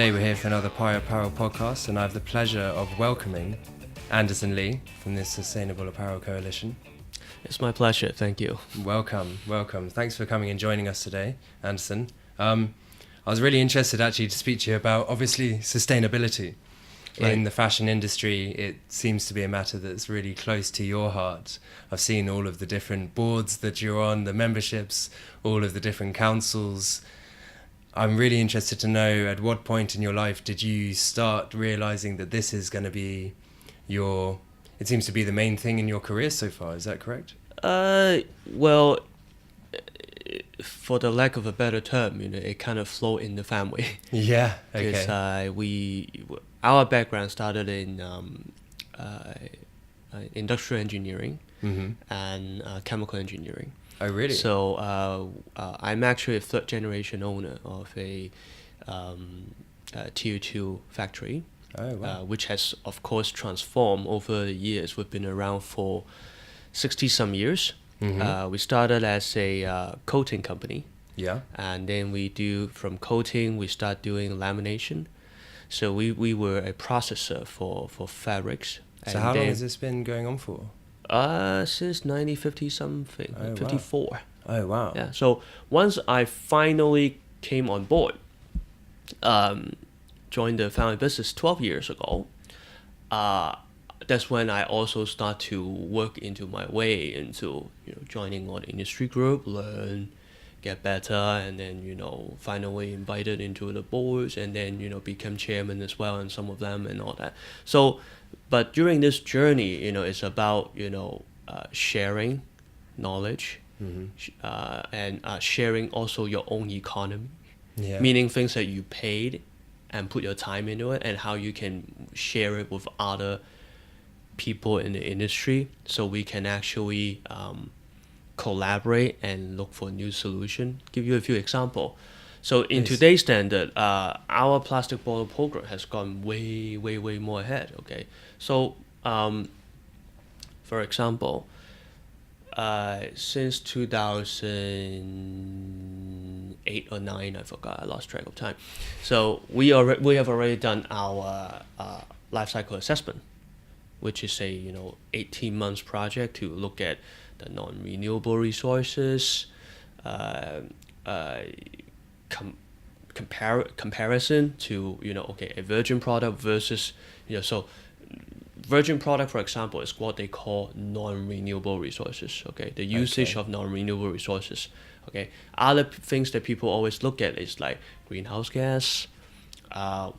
Today we're here for another Apparel podcast, and I have the pleasure of welcoming Anderson Lee from the Sustainable Apparel Coalition. It's my pleasure, thank you. Welcome. Thanks for coming and joining us today, Anderson. I was really interested actually to speak to you about, obviously, sustainability. Right. In the fashion industry, it seems to be a matter that's really close to your heart. I've seen all of the different boards that you're on, the memberships, all of the different councils. I'm really interested to know, at what point in your life did you start realizing that this is going to be it seems to be the main thing in your career so far, is that correct? Well, for the lack of a better term, it kind of flowed in the family. Yeah, okay. Because our background started in industrial engineering and chemical engineering. Oh, really? So I'm actually a third generation owner of a tier 2 factory. Oh, wow. Which has, of course, transformed over the years. We've been around for 60-some years. We started as a coating company. Yeah. And then from coating, we start doing lamination. So we were a processor for fabrics. So how long has this been going on for? Since 1950 something, 54. Wow. Oh, wow. Yeah. So once I finally came on board, joined the family business 12 years ago, that's when I also start to work into my way into joining all the industry group, learn, get better, and then finally invited into the boards, and then become chairman as well, and some of them and all that. So, but during this journey, it's about sharing knowledge, and sharing also your own economy, meaning things that you paid and put your time into it, and how you can share it with other people in the industry, so we can actually collaborate and look for new solution. Give you a few examples. So in today's standard, our plastic bottle program has gone way more ahead. Okay, so for example, since 2008 or 9, I forgot, I lost track of time. So we have already done our life cycle assessment, which is a 18 months project to look at the non-renewable resources, comparison to a virgin product versus so virgin product, for example, is what they call non-renewable resources. Okay, the usage of non-renewable resources. Okay, other things that people always look at is like greenhouse gas,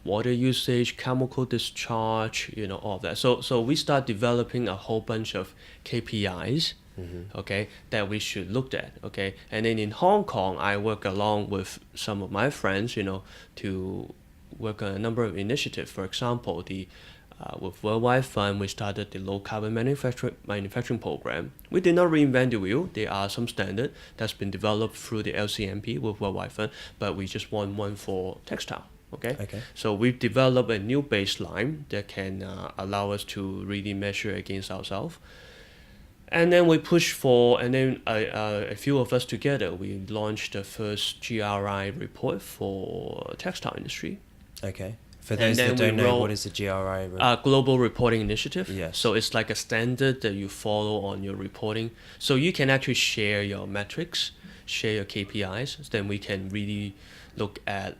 water usage, chemical discharge, all of that. So we start developing a whole bunch of KPIs, okay, that we should look at, okay. And then in Hong Kong, I work along with some of my friends, to work on a number of initiatives. For example, with Worldwide Fund, we started the low carbon manufacturing program. We did not reinvent the wheel. There are some standards that's been developed through the LCMP with Worldwide Fund, but we just want one for textile. Okay. So we've developed a new baseline that can allow us to really measure against ourselves. And then we push for, and then a few of us together, we launched the first GRI report for textile industry. Okay. For those that don't know, what is the GRI? Global Reporting Initiative. Yes. So it's like a standard that you follow on your reporting. So you can actually share your metrics, share your KPIs. Then we can really look at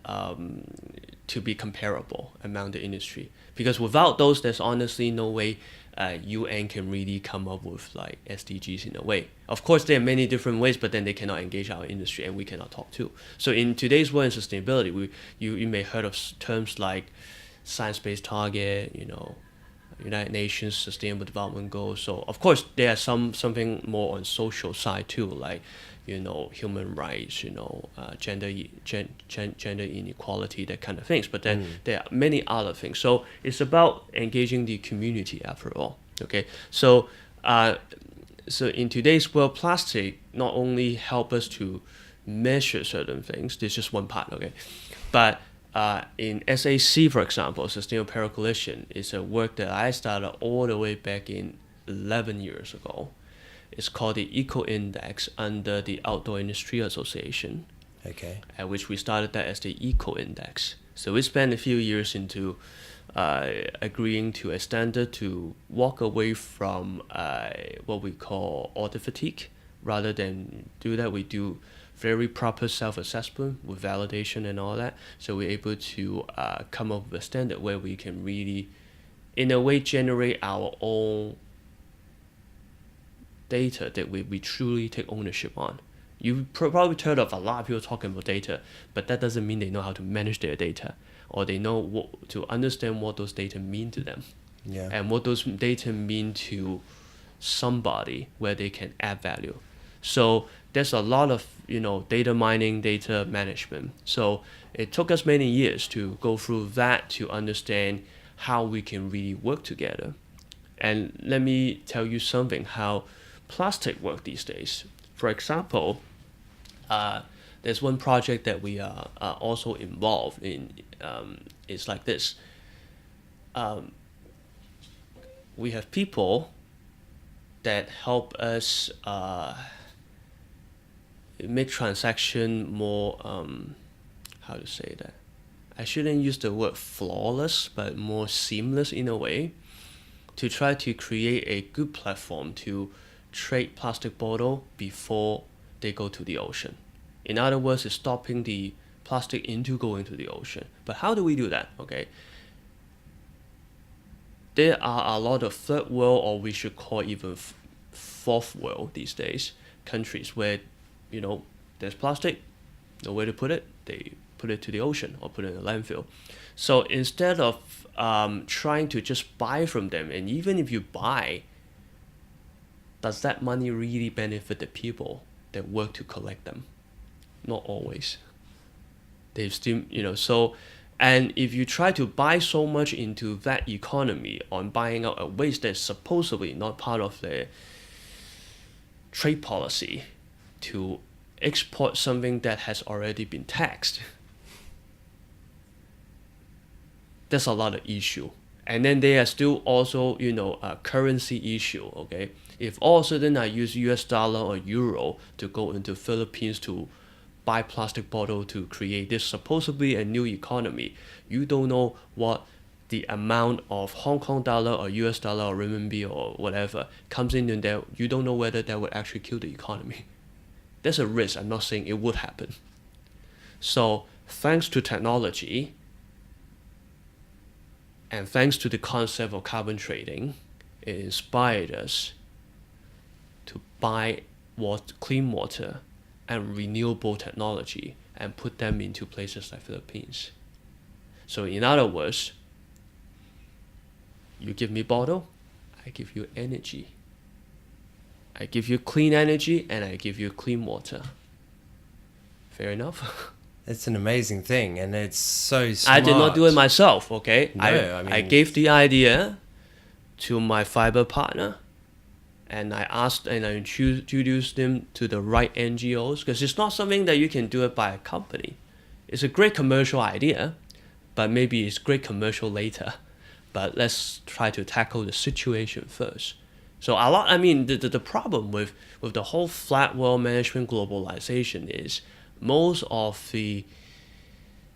to be comparable among the industry. Because without those, there's honestly no way UN can really come up with like SDGs in a way. Of course, there are many different ways, but then they cannot engage our industry, and we cannot talk too. So in today's world in sustainability, you may heard of terms like science-based target, United Nations Sustainable Development Goals. So of course, there are something more on social side too, like human rights, gender inequality, that kind of things. But then there are many other things. So it's about engaging the community after all. Okay, so in today's world, plastic not only help us to measure certain things. There's just one part. Okay, but in SAC, for example, Sustainable Apparel Coalition is a work that I started all the way back in 11 years ago. It's called the Eco Index under the Outdoor Industry Association. Okay. At which we started that as the Eco Index. So we spent a few years into agreeing to a standard to walk away from what we call audit fatigue. Rather than do that, we do very proper self-assessment with validation and all that. So we're able to come up with a standard where we can really, in a way, generate our own data that we truly take ownership on. You probably heard of a lot of people talking about data, but that doesn't mean they know how to manage their data, or they know to understand what those data mean to them, and what those data mean to somebody where they can add value. So there's a lot of data mining, data management. So it took us many years to go through that to understand how we can really work together. And let me tell you something, how plastic work these days. For example, there's one project that we are also involved in. It's like this. We have people that help us make transaction more, how to say that? I shouldn't use the word flawless, but more seamless in a way, to try to create a good platform to trade plastic bottle before they go to the ocean. In other words, it's stopping the plastic into going to the ocean. But how do we do that? Okay. There are a lot of third world, or we should call even fourth world these days, countries where, there's plastic, nowhere to put it, they put it to the ocean or put it in a landfill. So instead of trying to just buy from them, and even if you buy, does that money really benefit the people that work to collect them? Not always. They've still, so, and if you try to buy so much into that economy on buying out a waste that's supposedly not part of the trade policy to export something that has already been taxed, there's a lot of issue. And then there are still also, a currency issue, okay? If all of a sudden I use US dollar or euro to go into Philippines to buy plastic bottle to create this supposedly a new economy, you don't know what the amount of Hong Kong dollar or US dollar or renminbi or whatever comes in, and there you don't know whether that would actually kill the economy. There's a risk. I'm not saying it would happen. So thanks to technology and thanks to the concept of carbon trading, it inspired us to buy clean water and renewable technology and put them into places like Philippines. So in other words, you give me bottle, I give you energy. I give you clean energy and I give you clean water. Fair enough? It's an amazing thing, and it's so smart. I did not do it myself, okay? No, I gave the idea to my fiber partner, and I asked and I introduced them to the right NGOs, because it's not something that you can do it by a company. It's a great commercial idea, but maybe it's great commercial later. But let's try to tackle the situation first. So the problem with the whole flat world management globalization is most of the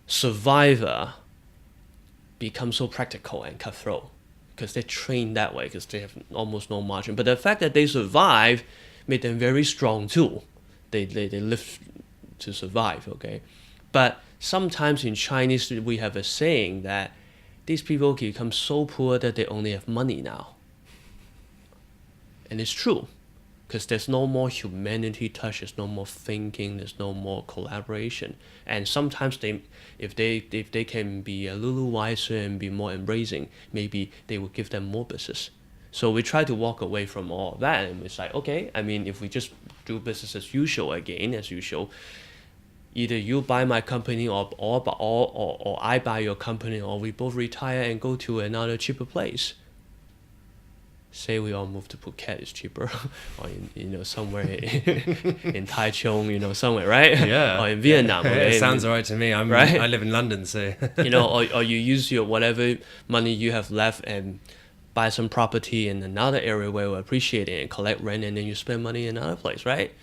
survivor become so practical and cutthroat because they're trained that way, because they have almost no margin. But the fact that they survive made them very strong too. They live to survive, okay? But sometimes in Chinese we have a saying that these people become so poor that they only have money now. And it's true, because there's no more humanity touch, there's no more thinking, there's no more collaboration. And sometimes if they can be a little wiser and be more embracing, maybe they will give them more business. So we try to walk away from all of that, and it's like, okay, if we just do business as usual again, as usual, either you buy my company or I buy your company, or we both retire and go to another cheaper place. Say we all move to Phuket, it's cheaper, or in somewhere in Taichung, somewhere, right? Yeah. Or in Vietnam. Yeah, okay? it sounds alright to me. Right? I live in London, so or you use your whatever money you have left and buy some property in another area where we appreciate it and collect rent, and then you spend money in another place, right?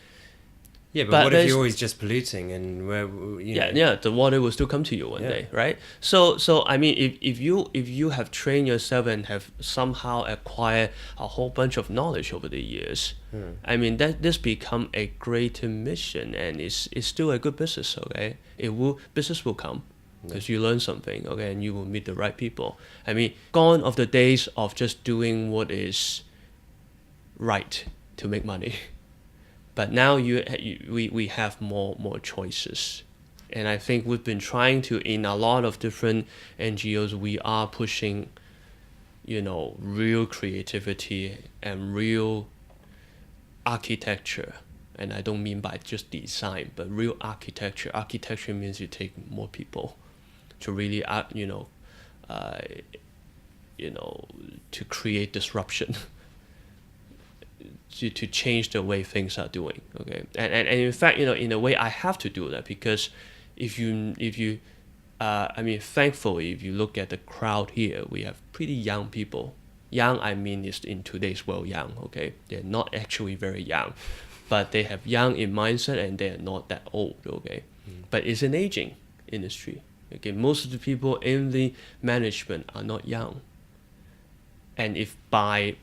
Yeah, but what if you're always just polluting and the water will still come to you one day, right? So I mean, if you have trained yourself and have somehow acquired a whole bunch of knowledge over the years, I mean this become a greater mission, and it's still a good business. Okay, business will come because you learn something. Okay, and you will meet the right people. I mean, gone of the days of just doing what is right to make money. But now we have more choices, and I think we've been trying to, in a lot of different NGOs, we are pushing, real creativity and real architecture, and I don't mean by just design, but real architecture. Architecture means you take more people to really, to create disruption. To change the way things are doing, okay, and in fact, in a way, I have to do that because if you, thankfully, if you look at the crowd here, we have pretty young people. Young, I mean, is in today's world young, okay? They're not actually very young, but they have young in mindset and they're not that old, okay? But it's an aging industry, okay? Most of the people in the management are not young, and if by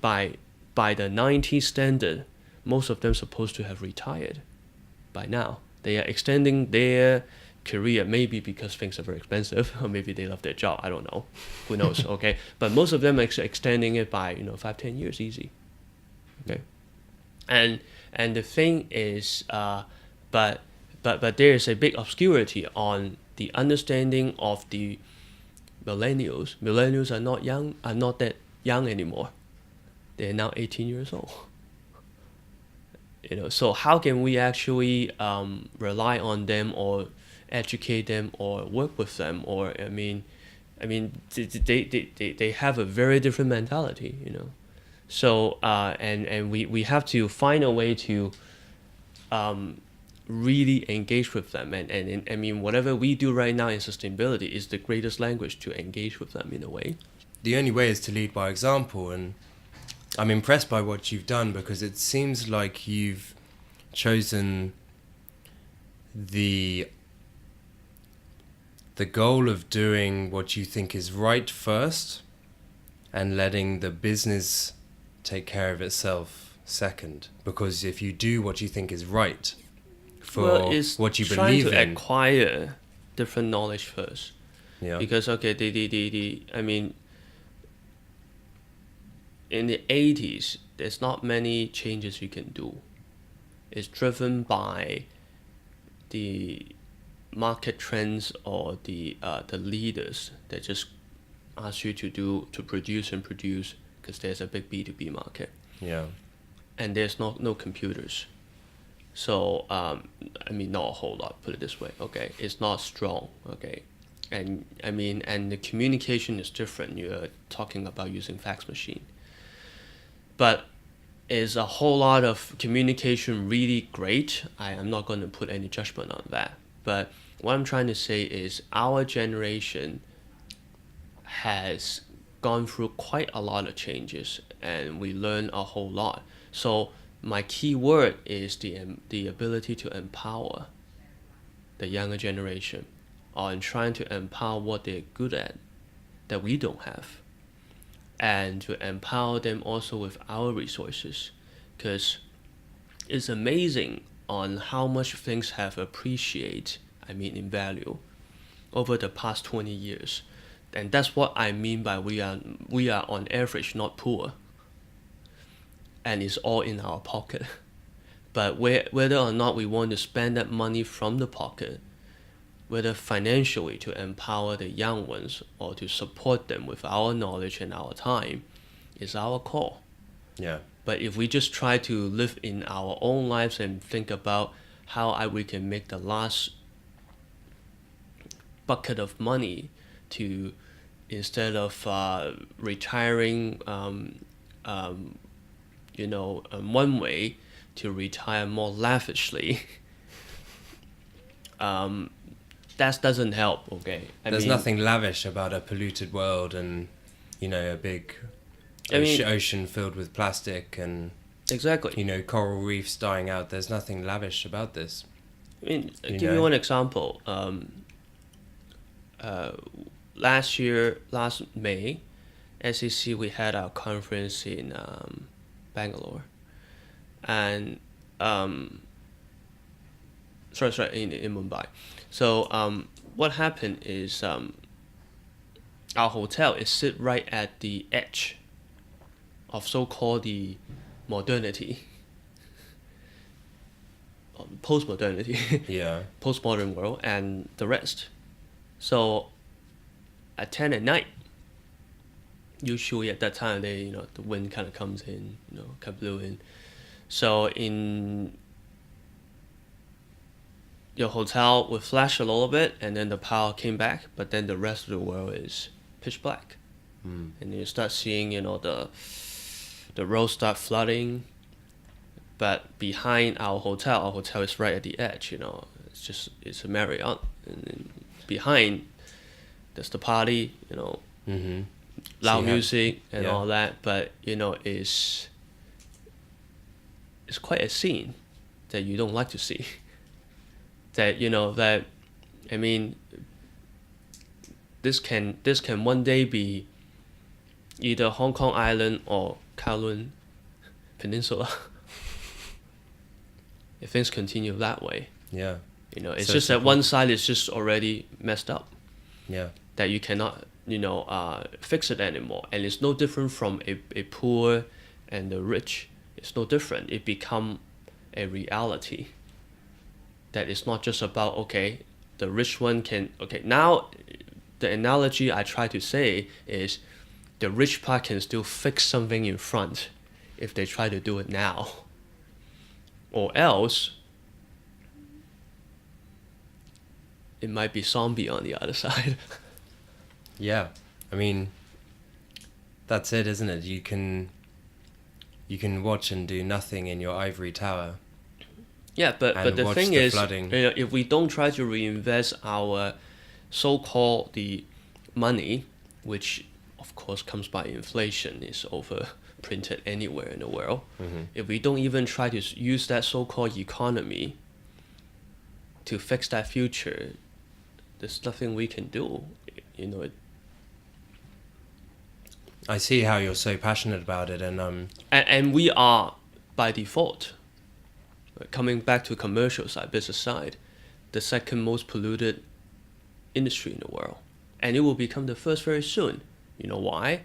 the 90s standard, most of them supposed to have retired by now. They are extending their career, maybe because things are very expensive, or maybe they love their job. I don't know. Who knows? Okay, but most of them are extending it by 5-10 years easy. Okay, and the thing is, but there is a big obscurity on the understanding of the millennials. Millennials are not that young anymore. They're now 18 years old. So how can we actually rely on them or educate them or work with them? Or they have a very different mentality. So and we have to find a way to really engage with them. And whatever we do right now in sustainability is the greatest language to engage with them in a way. The only way is to lead by example, and I'm impressed by what you've done because it seems like you've chosen the goal of doing what you think is right first and letting the business take care of itself second. Because if you do what you think is right for what you believe in, trying to acquire different knowledge first. Yeah. Because in the 80s, there's not many changes you can do. It's driven by the market trends or the leaders that just ask you to produce because there's a big B2B market. Yeah. And there's no computers. So, not a whole lot, put it this way, okay? It's not strong, okay? And the communication is different. You're talking about using fax machine. But is a whole lot of communication really great? I am not going to put any judgment on that. But what I'm trying to say is our generation has gone through quite a lot of changes and we learn a whole lot. So my key word is the ability to empower the younger generation on trying to empower what they're good at that we don't have. And to empower them also with our resources, because it's amazing on how much things have appreciated, in value over the past 20 years. And that's what I mean by we are on average not poor. And it's all in our pocket. But whether or not we want to spend that money from the pocket, whether financially to empower the young ones or to support them with our knowledge and our time, is our call. Yeah. But if we just try to live in our own lives and think about how we can make the last bucket of money to, instead of retiring one way, to retire more lavishly, that doesn't help, okay? There's nothing lavish about a polluted world and, a big ocean filled with plastic and... Exactly. You know, coral reefs dying out. There's nothing lavish about this. I mean, give you one example. Last May, SEC, we had our conference in Bangalore, and in Mumbai. So what happened is our hotel is sit right at the edge of so-called the modernity, post-modernity, postmodern world, and the rest. So at 10 at night, usually at that time, the wind kind of comes in, kind of blew in. So in your hotel would flash a little bit, and then the power came back, but then the rest of the world is pitch black. And you start seeing, the roads start flooding. But behind our hotel is right at the edge, it's a Marriott, and then behind there's the party, loud music and all that, but it's quite a scene that you don't like to see. That I mean, this can one day be either Hong Kong Island or Kowloon Peninsula. If things continue that way, it's so just that one side is just already messed up. That you cannot, fix it anymore, and it's no different from a poor and the rich. It's no different. It become a reality. That it's not just about the rich one can now. The analogy I try to say is, the rich part can still fix something in front, if they try to do it now. Or else, it might be zombie on the other side. Yeah, I mean, that's it, isn't it? You can watch and do nothing in your ivory tower. Yeah, but the thing is, if we don't try to reinvest our so-called the money, which of course comes by inflation, is over printed anywhere in the world. If we don't even try to use that so-called economy to fix that future, there's nothing we can do. I see how you're so passionate about it, and we are by default, coming back to commercial side, business side, the second most polluted industry in the world, and it will become the first very soon. You know why?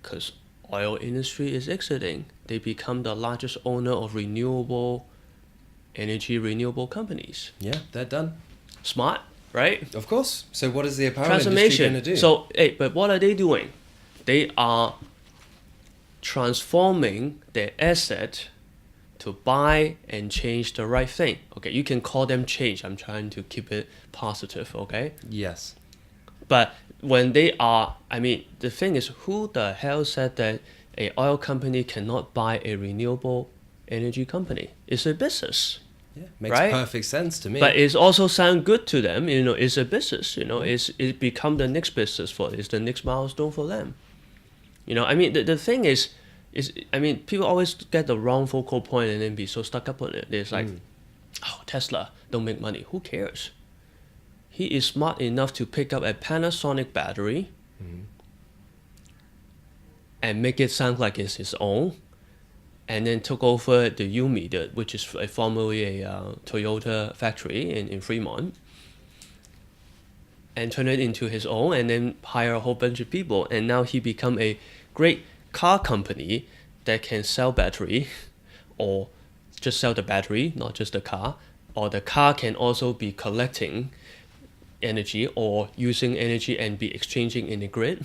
Because oil industry is exiting. They become the largest owner of renewable companies. Yeah, they're done. Smart, right? Of course. So what is the apparel industry going to do? So, but what are they doing? They are transforming their asset to buy and change the right thing. Okay, you can call them change. I'm trying to keep it positive, okay? Yes. But when they are, the thing is, who the hell said that a oil company cannot buy a renewable energy company? It's a business. Yeah, makes perfect sense to me. But it also sound good to them. It's a business. It become the next business it's the next milestone for them. The thing is people always get the wrong focal point and then be so stuck up on it. It's like, Tesla don't make money. Who cares? He is smart enough to pick up a Panasonic battery and make it sound like it's his own, and then took over the Yumi, which is formerly a Toyota factory in Fremont, and turn it into his own, and then hire a whole bunch of people, and now he become a great car company that can sell battery, or just sell the battery, not just the car, or the car can also be collecting energy or using energy and be exchanging in the grid.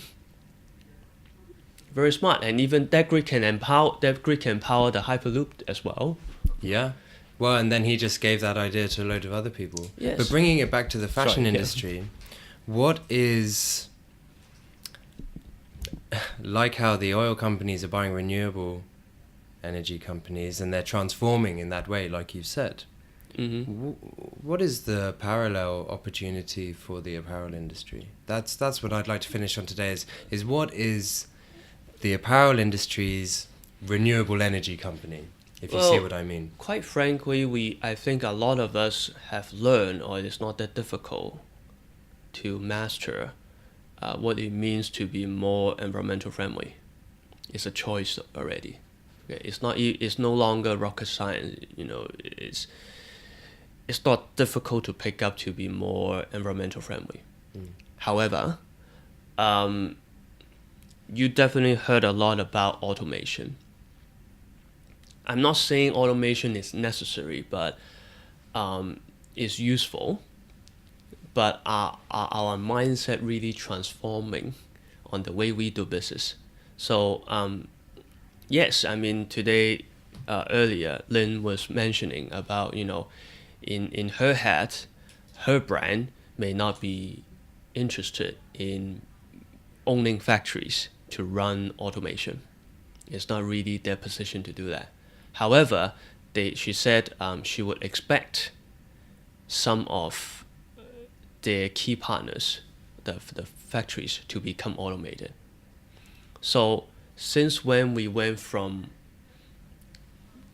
Very smart, and even that grid can power the Hyperloop as well. Yeah. Well, and then he just gave that idea to a load of other people. Yes. But bringing it back to the fashion industry, what is, like how the oil companies are buying renewable energy companies and they're transforming in that way, like you've said. What is the parallel opportunity for the apparel industry? That's what I'd like to finish on today is what is the apparel industry's renewable energy company? if you see what I mean. Quite frankly, I think a lot of us have learned, or it's not that difficult to master what it means to be more environmental friendly. It's a choice already. Okay? It's no longer rocket science. It's not difficult to pick up to be more environmental friendly. However, you definitely heard a lot about automation. I'm not saying automation is necessary, but it's useful. But are our mindset really transforming on the way we do business? So yes, I mean today, earlier, Lynn was mentioning about, in her head, her brand may not be interested in owning factories to run automation. It's not really their position to do that. However, she said she would expect some of their key partners, the factories, to become automated. So since when we went from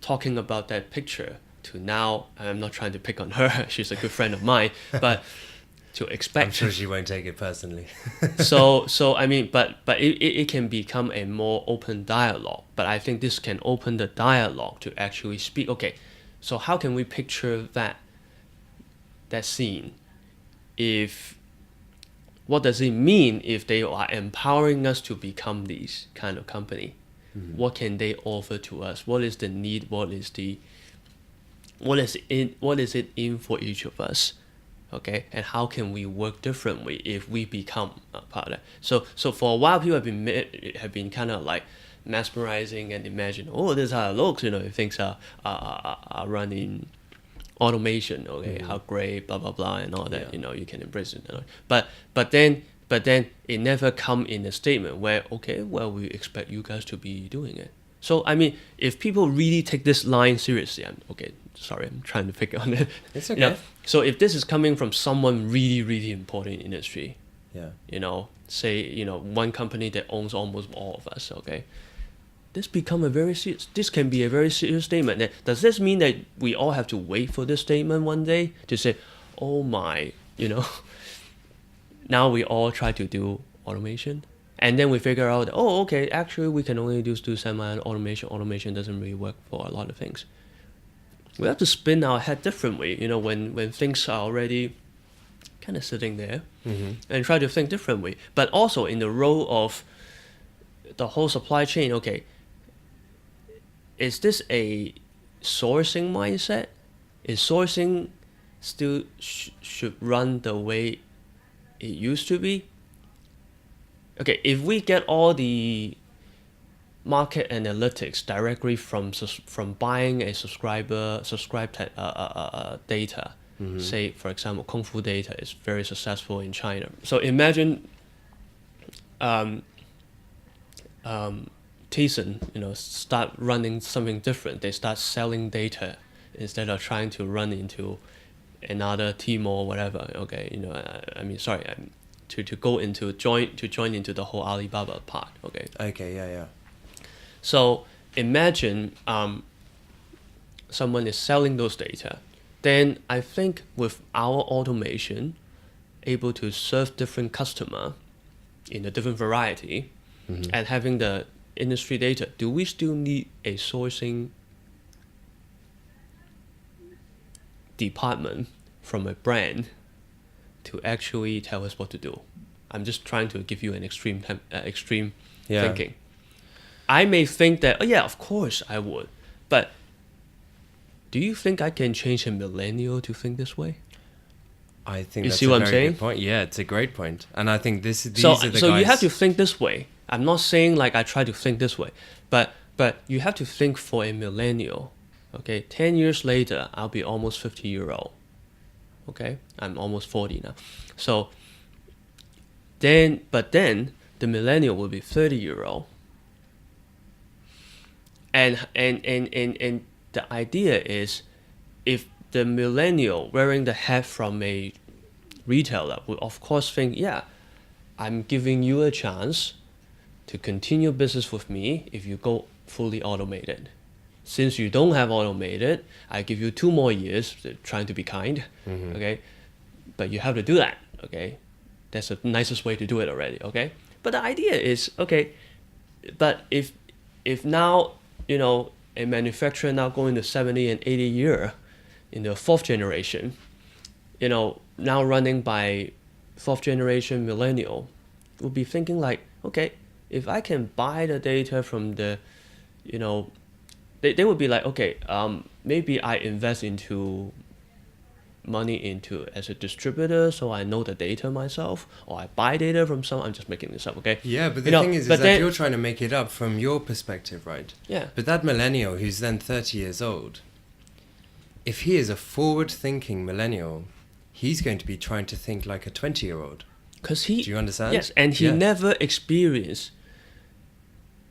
talking about that picture to now, I'm not trying to pick on her, she's a good friend of mine, but to expect... I'm sure she won't take it personally. so I mean, but it can become a more open dialogue. But I think this can open the dialogue to actually speak. Okay, so how can we picture that scene? What does it mean if they are empowering us to become these kind of company? Mm-hmm. What can they offer to us? What is the need? What is it in for each of us? Okay, and how can we work differently if we become a part of that? So for a while, people have been kind of like mesmerizing and imagine, oh, this is how it looks. If things are running automation. Okay, how great, blah blah blah, and all that. Yeah. You can embrace it. But then it never come in a statement where, okay, well, we expect you guys to be doing it. So I mean, if people really take this line seriously, I'm trying to pick on it. It's okay. So if this is coming from someone really, really important in industry, say one company that owns almost all of us, okay, this can be a very serious statement. Does this mean that we all have to wait for this statement one day to say, oh my, now we all try to do automation? And then we figure out, oh, okay, actually we can only do semi-automation. Automation doesn't really work for a lot of things. We have to spin our head differently, when things are already kind of sitting there, and try to think differently. But also in the role of the whole supply chain, okay, is this a sourcing mindset? Is sourcing still should run the way it used to be? Okay, if we get all the market analytics directly from buying a subscribed data, say for example, Kung Fu data is very successful in China. So imagine Tencent, start running something different. They start selling data instead of trying to run into another Tmall or whatever. Okay, to join into the whole Alibaba part. Okay. Okay. Yeah. So imagine someone is selling those data. Then I think with our automation, able to serve different customer in a different variety, and having the industry data, do we still need a sourcing department from a brand to actually tell us what to do? I'm just trying to give you an extreme thinking. I may think that, oh yeah, of course I would. But do you think I can change a millennial to think this way? I think that's a very good point. Yeah, it's a great point. And I think these are the guys... So you have to think this way. I'm not saying like I try to think this way. But you have to think for a millennial. Okay, 10 years later, I'll be almost 50-year-old. Okay, I'm almost 40 now. So then the millennial will be 30-year-old. And the idea is, if the millennial wearing the hat from a retailer will of course think, yeah, I'm giving you a chance to continue business with me if you go fully automated. since you don't have automated, I give you 2 more years, trying to be kind, okay? But you have to do that, okay? That's the nicest way to do it already, okay? But the idea is, okay, but if now, a manufacturer now going to 70 and 80 year in the 4th generation, now running by 4th generation millennial, will be thinking like, okay, if I can buy the data from the, they would be like, okay, maybe I invest money into as a distributor, so I know the data myself, or I buy data from someone. I'm just making this up, okay? Yeah, but the thing is that you're trying to make it up from your perspective, right? Yeah. But that millennial who's then 30 years old, if he is a forward-thinking millennial, he's going to be trying to think like a 20-year-old. Do you understand? Yes, and he never experienced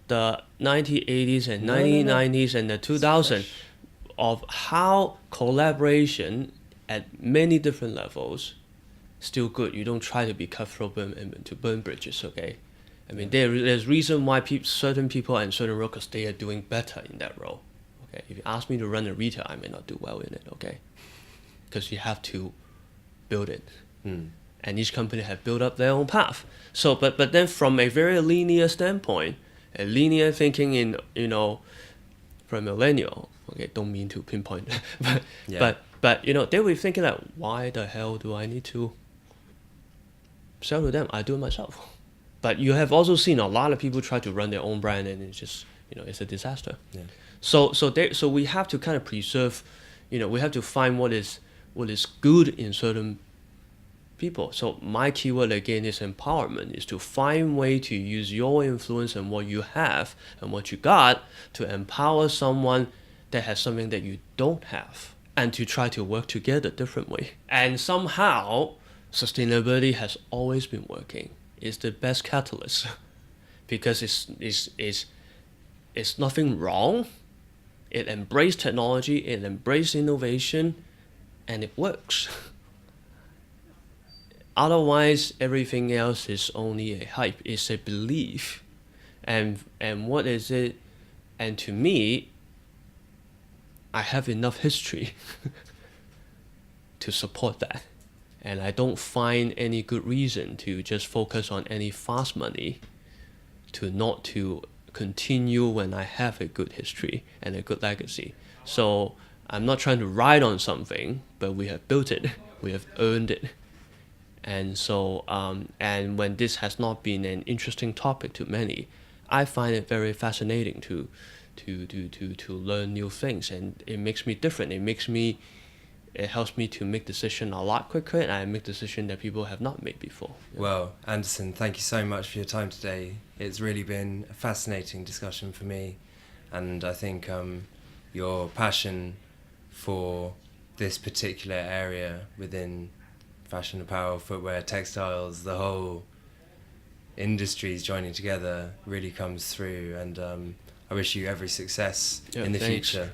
the 1980s and 1990s and the 2000s of how collaboration at many different levels still good. You don't try to be cutthroat and to burn bridges, okay? I mean, there's reason why certain people and certain roles, because they are doing better in that role, okay? If you ask me to run a retail, I may not do well in it, okay? Because you have to build it. And each company have built up their own path. So, but then from a very linear standpoint, a linear thinking in, from millennial, okay, don't mean to pinpoint, but they were thinking like, why the hell do I need to sell to them? I do it myself. But you have also seen a lot of people try to run their own brand, and it's just, it's a disaster. Yeah. So we have to kind of preserve, we have to find what is good in certain people. So my keyword again is empowerment, is to find way to use your influence and what you have and what you got to empower someone that has something that you don't have, and to try to work together differently. And somehow sustainability has always been working. It's the best catalyst because it's nothing wrong. It embraces technology, it embraces innovation, and it works. Otherwise, everything else is only a hype. It's a belief. And what is it? And to me, I have enough history to support that. And I don't find any good reason to just focus on any fast money to not to continue when I have a good history and a good legacy. So I'm not trying to ride on something, but we have built it. We have earned it. And so, and when this has not been an interesting topic to many, I find it very fascinating to learn new things, and it makes me different. It helps me to make decisions a lot quicker, and I make decisions that people have not made before. Well, Anderson, thank you so much for your time today. It's really been a fascinating discussion for me, and I think your passion for this particular area within fashion, apparel, footwear, textiles, the whole industries joining together really comes through, and I wish you every success in the thanks. future.